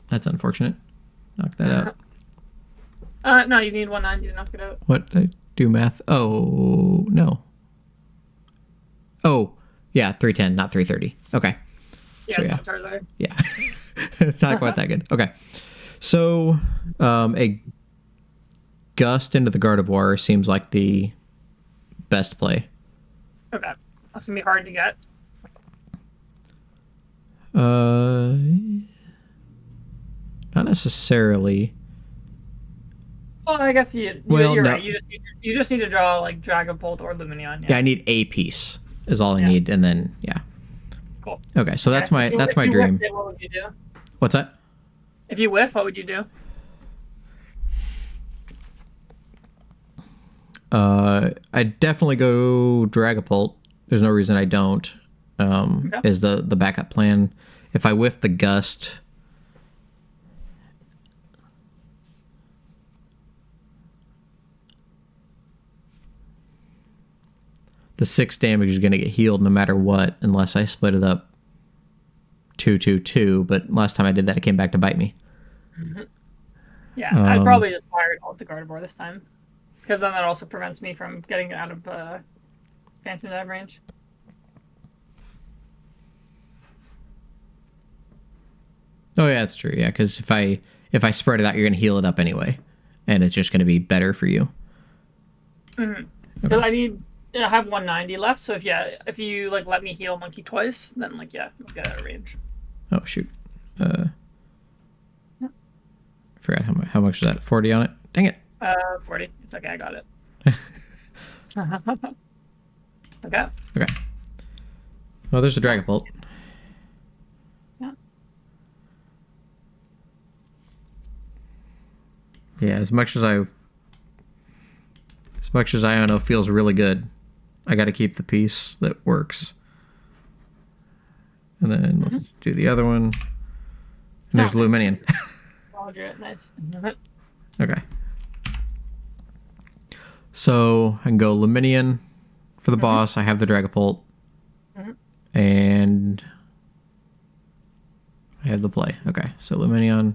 That's unfortunate. Knock that out. No, you need 190 to knock it out. What? I do math. Oh, no. Oh, yeah, 310, not 330. Okay. Yeah, so, it's not Charizard. Yeah. It's not quite that good. Okay. So, a Gust into the Gardevoir seems like the best play. Okay. That's going to be hard to get. Not necessarily. Well, I guess you're right. You just need to draw like Dragapult or Lumineon. Yeah, I need a piece is all I need, and then Cool. Okay, so that's my If you dream. whiffed it, what would you do? What's that? If you whiff, what would you do? I'd definitely go Dragapult. There's no reason I don't. Okay. Is the backup plan. If I whiff the Gust, the 6 damage is going to get healed no matter what, unless I split it up 2-2-2. But last time I did that, it came back to bite me. Yeah, I'd probably just fire it all to Gardevoir this time, because then that also prevents me from getting out of Phantom Dive range. Oh yeah, that's true. Yeah, because if I spread it out, you're going to heal it up anyway, and it's just going to be better for you. Because I have 190 left, so if you like let me heal Monkey twice, then like I'll get out of range. Oh shoot. I forgot how much was that? 40 on it? Dang it. 40. It's okay, I got it. Okay. Okay. Well, there's a Dragapult. Yeah. Yeah, as much as I don't know feels really good, I got to keep the piece that works. And then let's do the other one. And there's Luminion. Roger, nice. Okay. So I can go Luminion for the boss. I have the Dragapult. And I have the play. Okay, so Luminion.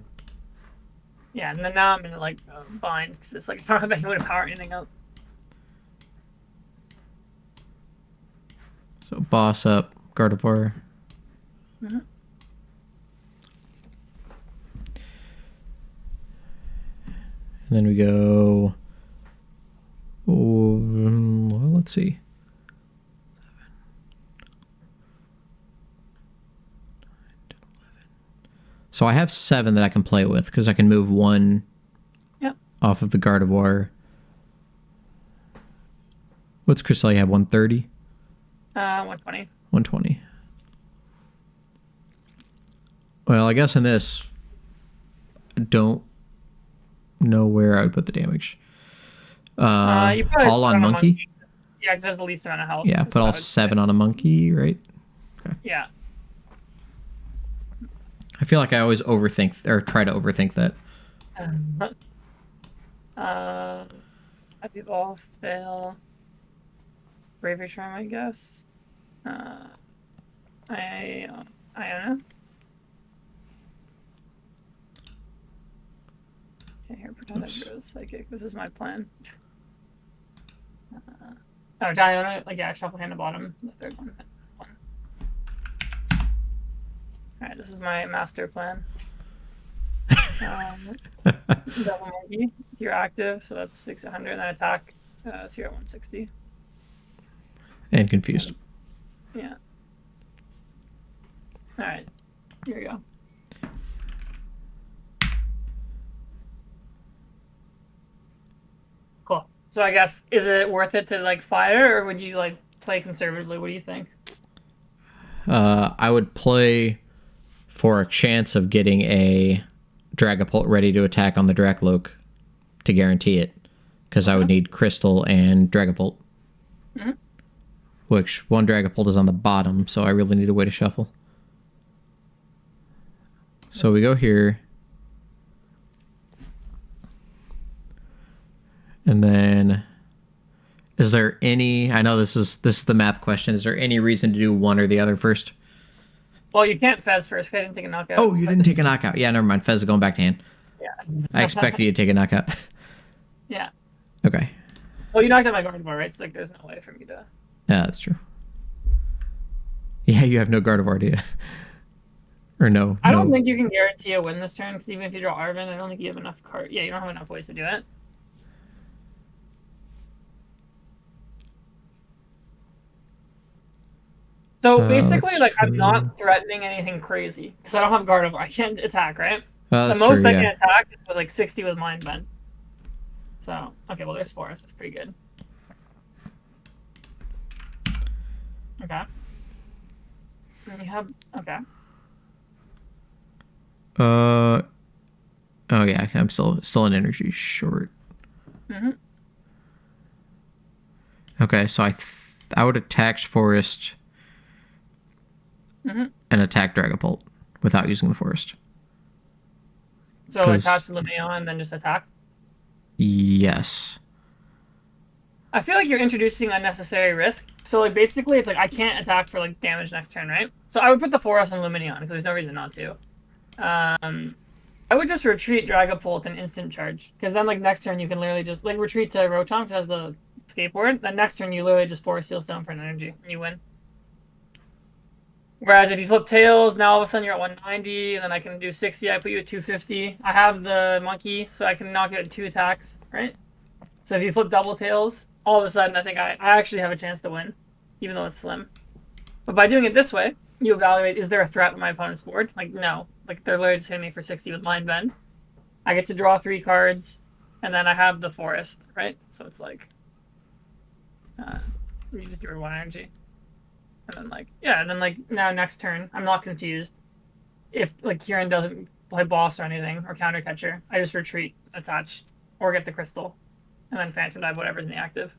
Yeah, and then now I'm gonna like bind because it's like I don't have anyone to power anything up. So boss up, Gardevoir. And then we go. Well, let's see. 7, 9, 10, 11. So I have 7 that I can play with because I can move 1 off of the Gardevoir. What's Cresselia have? 130? 120. 120. Well, I guess in this, I don't know where I would put the damage. You probably all on Monkey? Yeah, because it has the least amount of health. Yeah, put all 7 on a Monkey, right? Okay. Yeah. I feel like I always overthink or try to overthink that. I think all fail. Bravery Charm, I guess. I don't know. Okay, here, pretend I drew a Psychic. This is my plan. Diona, like, shuffle hand to bottom. The third one. Alright, this is my master plan. Double Monkey. You're active, so that's 600, and then attack, so you're at 160. And confused. Yeah. Alright, here we go. Cool. So I guess, is it worth it to like fire, or would you like play conservatively? What do you think? I would play for a chance of getting a Dragapult ready to attack on the Dracloak to guarantee it, because I would need Crystal and Dragapult. Which one Dragapult is on the bottom, so I really need a way to shuffle. So we go here. And then, is there any, I know this is the math question, is there any reason to do one or the other first? Well, you can't Fez first, because I didn't take a knockout. Oh, you didn't take a knockout. Yeah, never mind. Fez is going back to hand. Yeah. I expected you to take a knockout. Yeah. Okay. Well, you knocked out my Gardevoir, right? So like, there's no way for me to... Yeah, that's true. Yeah, you have no Gardevoir, do you? Or no? I don't think you can guarantee a win this turn, because even if you draw Arven, I don't think you have enough card. Yeah, you don't have enough ways to do it. So basically, like, I'm not threatening anything crazy, because I don't have Gardevoir. I can't attack, right? The most I can attack is with like 60 with Mind Bend. So, okay, well, there's Forest. That's pretty good. Okay. And you have okay. Uh oh yeah, I'm still an energy short. Mm-hmm. Okay, so I would attack Forest Mm-hmm. and attack Dragapult without using the Forest. So attach Because the Lumion and then just attack. yes. I feel like you're introducing unnecessary risk. So like basically, it's like I can't attack for like damage next turn, right? So I would put the Forest on Lumineon because there's no reason not to. I would just retreat Dragapult and instant charge because then like next turn you can literally just like retreat to Rotom because it has the skateboard. Then next turn you literally just Forest Seal Stone for an energy and you win. Whereas if you flip tails, now all of a sudden you're at 190, and then I can do 60. I put you at 250. I have the monkey, so I can knock you at 2 attacks, right? So if you flip double tails, all of a sudden I think I actually have a chance to win, even though it's slim. But by doing it this way, you evaluate, is there a threat on my opponent's board? Like, no. Like, they're literally just hitting me for 60 with Mind Bend. I get to draw 3 cards, and then I have the Forest, right? So it's like, you just do 1 energy. And then, like, yeah, and then, like, now next turn, I'm not confused. If, like, Ciaran doesn't play boss or anything, or counter catcher, I just retreat, attach, or get the crystal, and then Phantom Dive, whatever's in the active.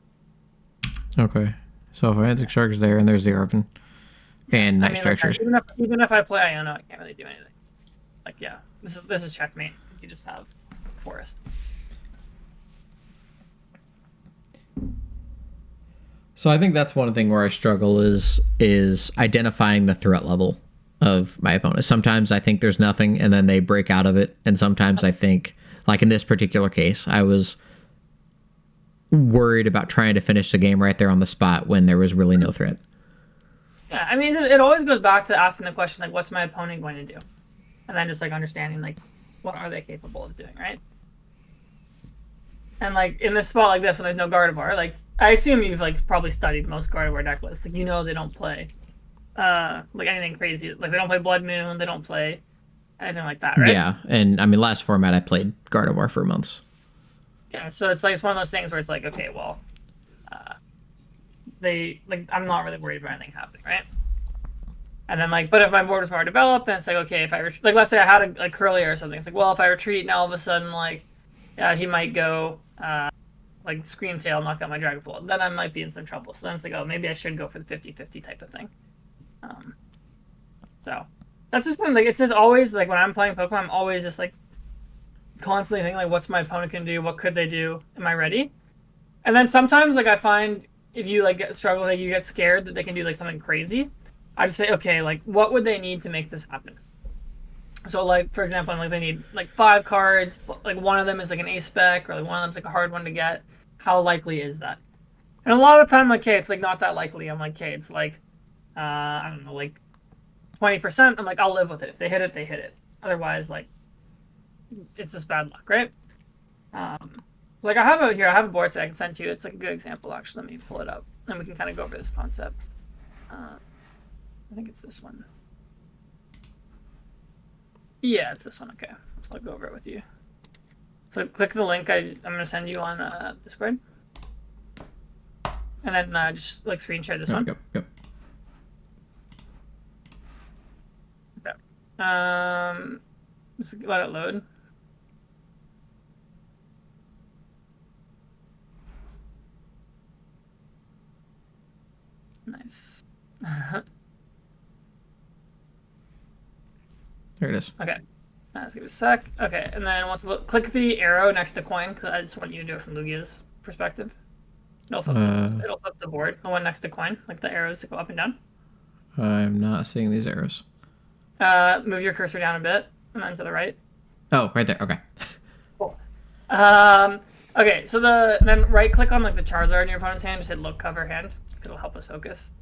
Okay. So if Atlantic Shark's there and there's the Arvin and Night Stretcher. Like, even if I play Iono, I can't really do anything. Like, yeah, this is checkmate, because you just have Forest. So I think that's one thing where I struggle is identifying the threat level of my opponent. Sometimes I think there's nothing and then they break out of it, and sometimes I think, like in this particular case, I was worried about trying to finish the game right there on the spot when there was really no threat. Yeah, I mean, it always goes back to asking the question, like, what's my opponent going to do? And then just, like, understanding, like, what are they capable of doing, right? And, like, in this spot like this, when there's no Gardevoir, like, I assume you've, like, probably studied most Gardevoir deck lists. Like, you know they don't play, like, anything crazy. Like, they don't play Blood Moon, they don't play anything like that, right? Yeah, and I mean, last format I played Gardevoir for months. Yeah, so it's, like, it's one of those things where it's like, okay, well, I'm not really worried about anything happening, right? And then, like, but if my board was more developed, then it's like, okay, if I, like, let's say I had a Curly or something, it's like, well, if I retreat, now all of a sudden, like, yeah, he might go, like, Scream Tail, knock out my Dragapult. Then I might be in some trouble. So then it's like, oh, maybe I should go for the 50-50 type of thing. So that's just kind of, like, it's just always, like, when I'm playing Pokemon, I'm always just, like, constantly thinking, like, what's my opponent can do? What could they do? Am I ready? And then sometimes, like, I find if you, like, struggle, like, you get scared that they can do, like, something crazy. I just say, okay, like, what would they need to make this happen? So, like, for example, like, they need, like, 5 cards. Like, one of them is, like, an ace spec, or, like, one of them's, like, a hard one to get. How likely is that? And a lot of the time, like, okay, it's, like, not that likely. I'm like, okay, it's, like, I don't know, like, 20%. I'm like, I'll live with it. If they hit it, they hit it. Otherwise, like, it's just bad luck, right? So, like, I have a board set I can send to you. It's, like, a good example, actually. Let me pull it up, and we can kind of go over this concept. I think it's this one. Yeah, it's this one. Okay, so I'll go over it with you. So click the link I'm going to send you on Discord. And then just, like, screen share this one. Yep. Okay. Just let it load. Nice. There it is. Okay. Let's give it a sec. Okay, and then once click the arrow next to coin, because I just want you to do it from Lugia's perspective. It'll flip the board. The one next to coin, like the arrows to go up and down. I'm not seeing these arrows. Move your cursor down a bit, and then to the right. Oh, right there. Okay. Cool. Okay, so then right click on, like, the Charizard in your opponent's hand. Just hit look cover hand. It'll help us focus.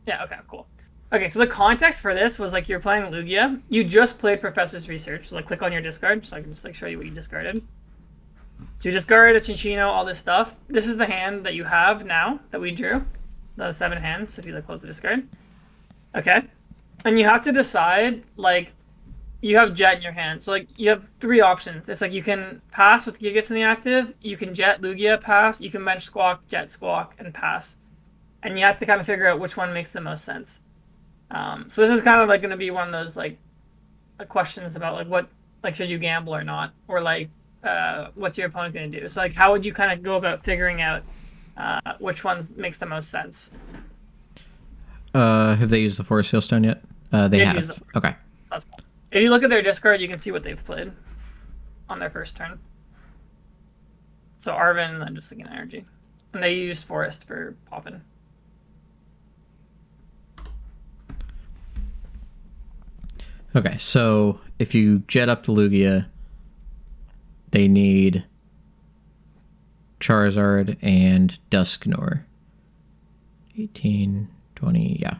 Yeah. Okay. Cool. Okay, so the context for this was, like, you're playing Lugia. You just played Professor's Research. So, like, click on your discard, so I can just, like, show you what you discarded. So you discarded a Chinchino, all this stuff. This is the hand that you have now that we drew. The 7 hands, so if you, like, close the discard. Okay. And you have to decide, like, you have Jet in your hand. So, like, you have 3 options. It's like you can pass with Gigas in the active. You can Jet Lugia, pass. You can bench Squawk, Jet Squawk, and pass. And you have to kind of figure out which one makes the most sense. So this is kind of like going to be one of those like questions about like what like should you gamble or not, or like what's your opponent going to do. So like how would you kind of go about figuring out which one makes the most sense? Have they used the Forest Hailstone yet? They They've used have. them. Okay. So that's cool. If you look at their discard, you can see what they've played on their first turn. So Arvin and then just like an energy. And they used Forest for popping. Okay, so if you jet up to Lugia, they need Charizard and Dusknoir. 18, 20, yeah.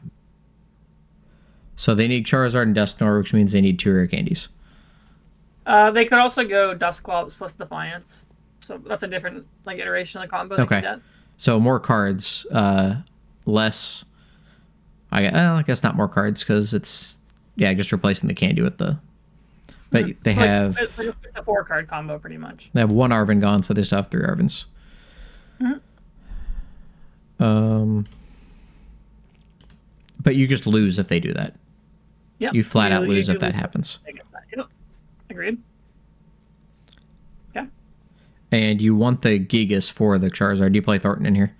So they need Charizard and Dusknoir, which means they need 2 rare candies. They could also go Dusclops plus Defiance. So that's a different like iteration of the combo. Okay. So more cards, less. I guess not more cards because it's just replacing the candy with the. But they have. It's a 4-card combo pretty much. They have 1 Arvin gone, so they still have 3 Arvins. But you just lose if they do that. Yeah. You flat out lose if that happens. Agreed. Yeah. And you want the Gigas for the Charizard. Do you play Thornton in here?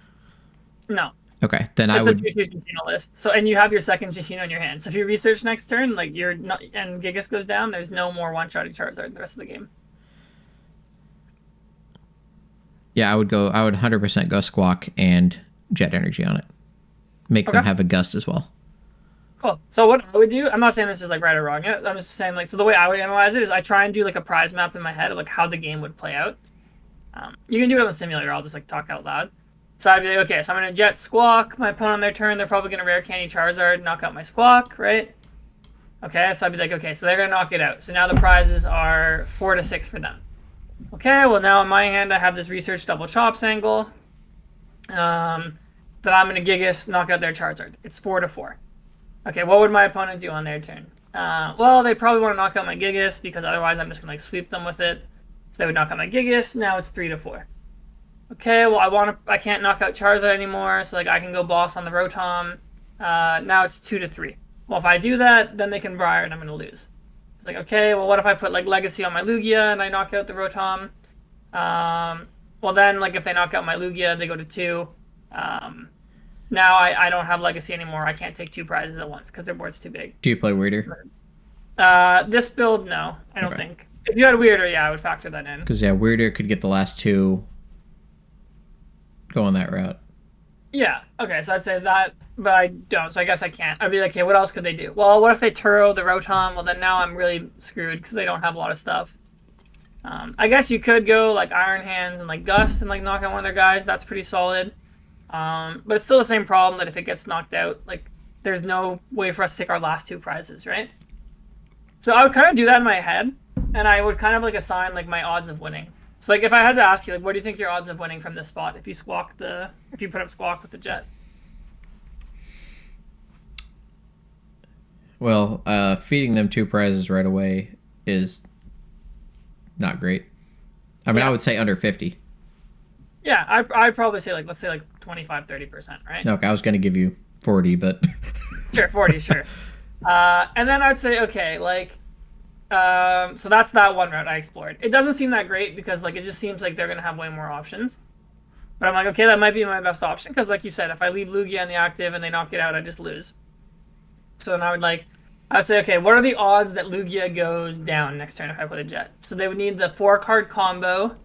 No. Okay, then It's I would. a 2/2 Shishino list. So and you have your second Shishino in your hand. So if you research next turn, like you're not and Gigas goes down, there's no more one-shotting Charizard the rest of the game. Yeah, I would 100% go Squawk and Jet Energy on it. Make them have a Gust as well. Cool. So what I would do, I'm not saying this is like right or wrong. I'm just saying like, so the way I would analyze it is I try and do like a prize map in my head of like how the game would play out. You can do it on the simulator. I'll just like talk out loud. So I'd be like, okay, so I'm going to Jet Squawk. My opponent on their turn, they're probably going to Rare Candy Charizard, knock out my Squawk, right? Okay, so I'd be like, okay, so they're going to knock it out. So now the prizes are 4 to 6 for them. Okay, well now in my hand I have this Research Double Chops angle. That I'm going to Gigas, knock out their Charizard. It's 4 to 4. Okay, what would my opponent do on their turn? Well, they probably want to knock out my Gigas because otherwise I'm just going to like sweep them with it. So they would knock out my Gigas. Now it's 3 to 4. Okay, well I can't knock out Charizard anymore, so like I can go boss on the Rotom. Now it's 2 to 3. Well, if I do that, then they can Briar and I'm gonna lose. It's like, okay, well what if I put like Legacy on my Lugia and I knock out the Rotom? Well then like if they knock out my Lugia, they go to 2. Now I don't have Legacy anymore. I can't take 2 prizes at once because their board's too big. Do you play Weirder? This build, no, I don't think. If you had Weirder, yeah, I would factor that in. Because Weirder could get the last 2. Going that route. Yeah. Okay. So I'd say that, but I don't. So I guess I can't. I'd be like, okay, what else could they do? Well, what if they Turo the Rotom? Well, then now I'm really screwed because they don't have a lot of stuff. I guess you could go like Iron Hands and like Gust and like knock out one of their guys. That's pretty solid. But it's still the same problem that if it gets knocked out, like there's no way for us to take our last 2 prizes, right? So I would kind of do that in my head, and I would kind of like assign like my odds of winning. So like if I had to ask you, like, what do you think your odds of winning from this spot if you put up Squawk with the Jet? Well, feeding them 2 prizes right away is not great. I mean, I would say under 50. Yeah, I'd probably say like, let's say like 25-30%, right? Okay, I was going to give you 40, but Sure, 40, sure. And then I'd say, okay, like, so that's that one route I explored. It doesn't seem that great because like it just seems like they're gonna have way more options. But I'm like, okay, that might be my best option because like you said, if I leave Lugia in the active and they knock it out, I just lose. So then I'd say, okay, what are the odds that Lugia goes down next turn if I play a Jet? So they would need the 4-card combo.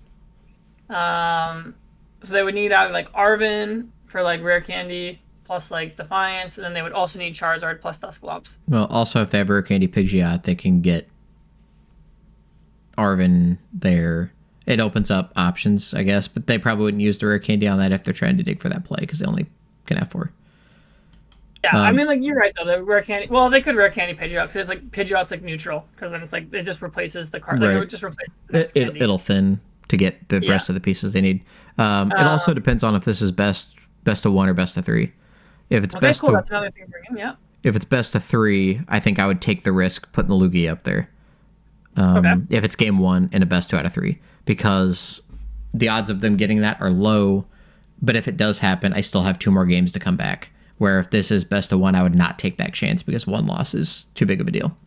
So they would need either like Arvin for like Rare Candy plus like Defiance, and then they would also need Charizard plus Dusclops. Well, also if they have Rare Candy Pidgeot, they can get Arvin there. It opens up options, I guess, but they probably wouldn't use the Rare Candy on that if they're trying to dig for that play because they only can have 4. Yeah, I mean, like you're right though. The Rare Candy. Well, they could Rare Candy Pidgeot because it's like Pidgeot's like neutral because then it's like it just replaces the card. Like Right. it would just replace. It'll thin to get the rest of the pieces they need. It also depends on if this is best of 1 or best of 3. If it's Okay, best cool. of, That's another thing to bring in. Yeah. if it's best of 3, I think I would take the risk putting the Lugia up there. If it's game 1 and a best 2 out of 3, because the odds of them getting that are low. But if it does happen, I still have 2 more games to come back. Where if this is best of 1, I would not take that chance because 1 loss is too big of a deal.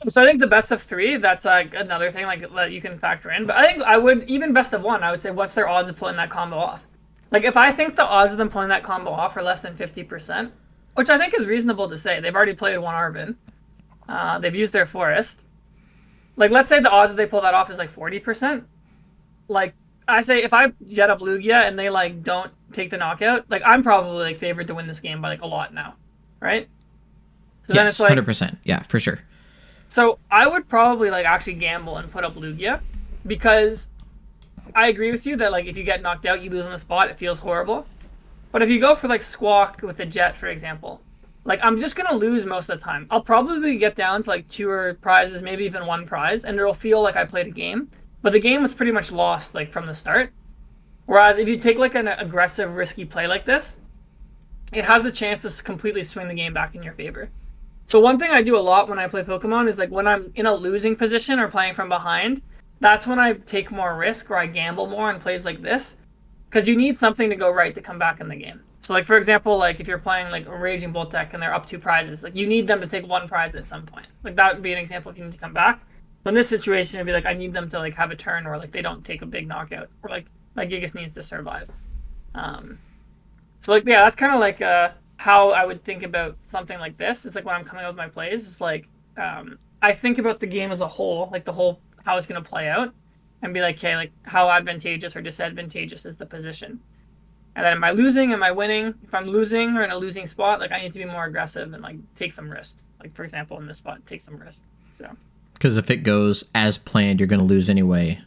So I think the best of 3, that's like another thing like that you can factor in. But I think I would, even best of 1, I would say what's their odds of pulling that combo off? Like if I think the odds of them pulling that combo off are less than 50%, which I think is reasonable to say. They've already played 1 Arvin. They've used their Forest. Like let's say the odds that they pull that off is like 40%. Like I say if I jet up Lugia and they like don't take the knockout, like I'm probably like favored to win this game by like a lot now. Right? So then it's like 100%. Yeah, for sure. So I would probably like actually gamble and put up Lugia, because I agree with you that like if you get knocked out, you lose on the spot, it feels horrible. But if you go for like Squawk with the Jet, for example, like I'm just gonna lose most of the time. I'll probably get down to like 2 prizes, maybe even 1 prize, and it'll feel like I played a game. But the game was pretty much lost like from the start. Whereas if you take like an aggressive, risky play like this, it has the chance to completely swing the game back in your favor. So one thing I do a lot when I play Pokemon is like when I'm in a losing position or playing from behind, that's when I take more risk or I gamble more in plays like this, because you need something to go right to come back in the game. So like for example, like if you're playing like a Raging Bolt deck and they're up 2 prizes, like you need them to take 1 prize at some point. Like that would be an example if you need to come back. But in this situation, it'd be like I need them to like have a turn or like they don't take a big knockout or like Gigas needs to survive. So like yeah, that's kind of like how I would think about something like this. Is like when I'm coming up with my plays, it's like I think about the game as a whole, like the whole how it's gonna play out, and be like, okay, like how advantageous or disadvantageous is the position, and then am I losing? Am I winning? If I'm losing or in a losing spot, like I need to be more aggressive and like take some risks. Like for example, in this spot, take some risks. So because if it goes as planned, you're gonna lose anyway.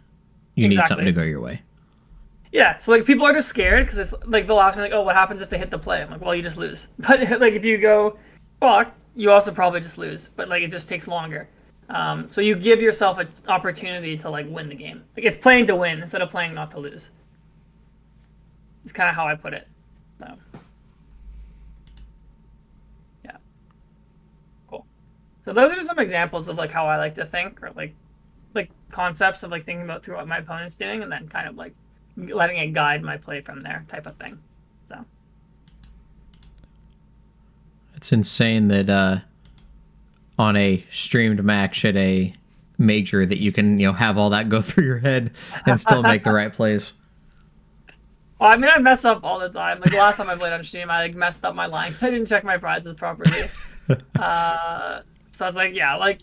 You need something to go your way. Yeah, so like people are just scared because it's like they'll ask me like, oh, what happens if they hit the play? I'm like, well, you just lose. But like if you go fuck, you also probably just lose. But like it just takes longer. So you give yourself an opportunity to like win the game. Like it's playing to win instead of playing not to lose. It's kind of how I put it. So yeah, cool. So those are just some examples of like how I like to think, or like concepts of like thinking about through what my opponent's doing, and then kind of like letting it guide my play from there, type of thing. So it's insane that on a streamed match at a major that you can have all that go through your head and still make the right plays. Well, I mean, I mess up all the time. Like the last time I played on stream, I like messed up my line, so I didn't check my prizes properly. So I was like, yeah, like.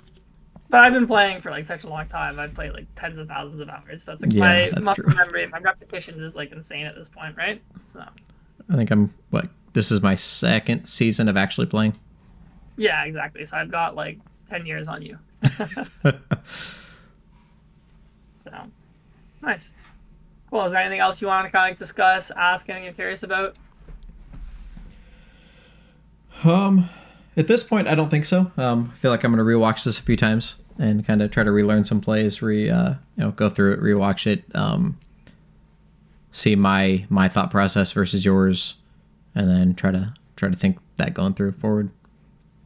But I've been playing for like such a long time. I've played like tens of thousands of hours. So it's like my muscle memory, my repetitions is like insane at this point, right? So I think this is my 2nd season of actually playing. Yeah, exactly. So I've got like 10 years on you. So nice. Cool. Is there anything else you want to kind of like discuss, ask, anything you're curious about? At this point, I don't think so. I feel like I'm going to rewatch this a few times and kind of try to relearn some plays, go through it, rewatch it, see my thought process versus yours, and then try to think that going through forward.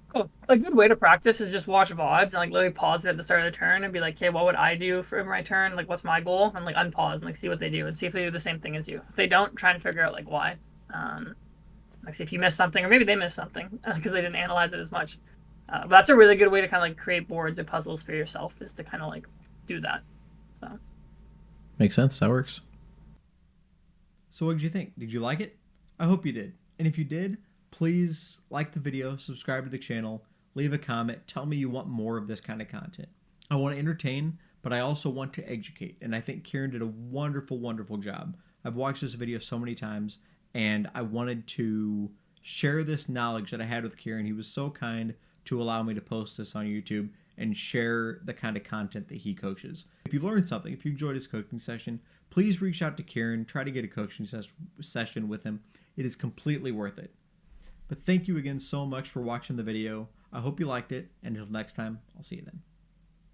Cool. A good way to practice is just watch VODs and like literally pause it at the start of the turn and be like, okay, what would I do for my turn? Like, what's my goal? And like unpause and like see what they do and see if they do the same thing as you. If they don't, try and figure out like why. Like see if you missed something, or maybe they missed something because they didn't analyze it as much. But that's a really good way to kind of like create boards or puzzles for yourself, is to kind of like do that. So makes sense. That works. So what did you think? Did you like it? I hope you did. And if you did, please like the video, subscribe to the channel, leave a comment, tell me you want more of this kind of content. I want to entertain, but I also want to educate. And I think Ciaran did a wonderful, wonderful job. I've watched this video so many times, and I wanted to share this knowledge that I had with Ciaran. He was so kind to allow me to post this on YouTube and share the kind of content that he coaches. If you learned something, if you enjoyed his coaching session, please reach out to Ciaran. Try to get a coaching session with him. It is completely worth it. But thank you again so much for watching the video. I hope you liked it, and until next time, I'll see you then.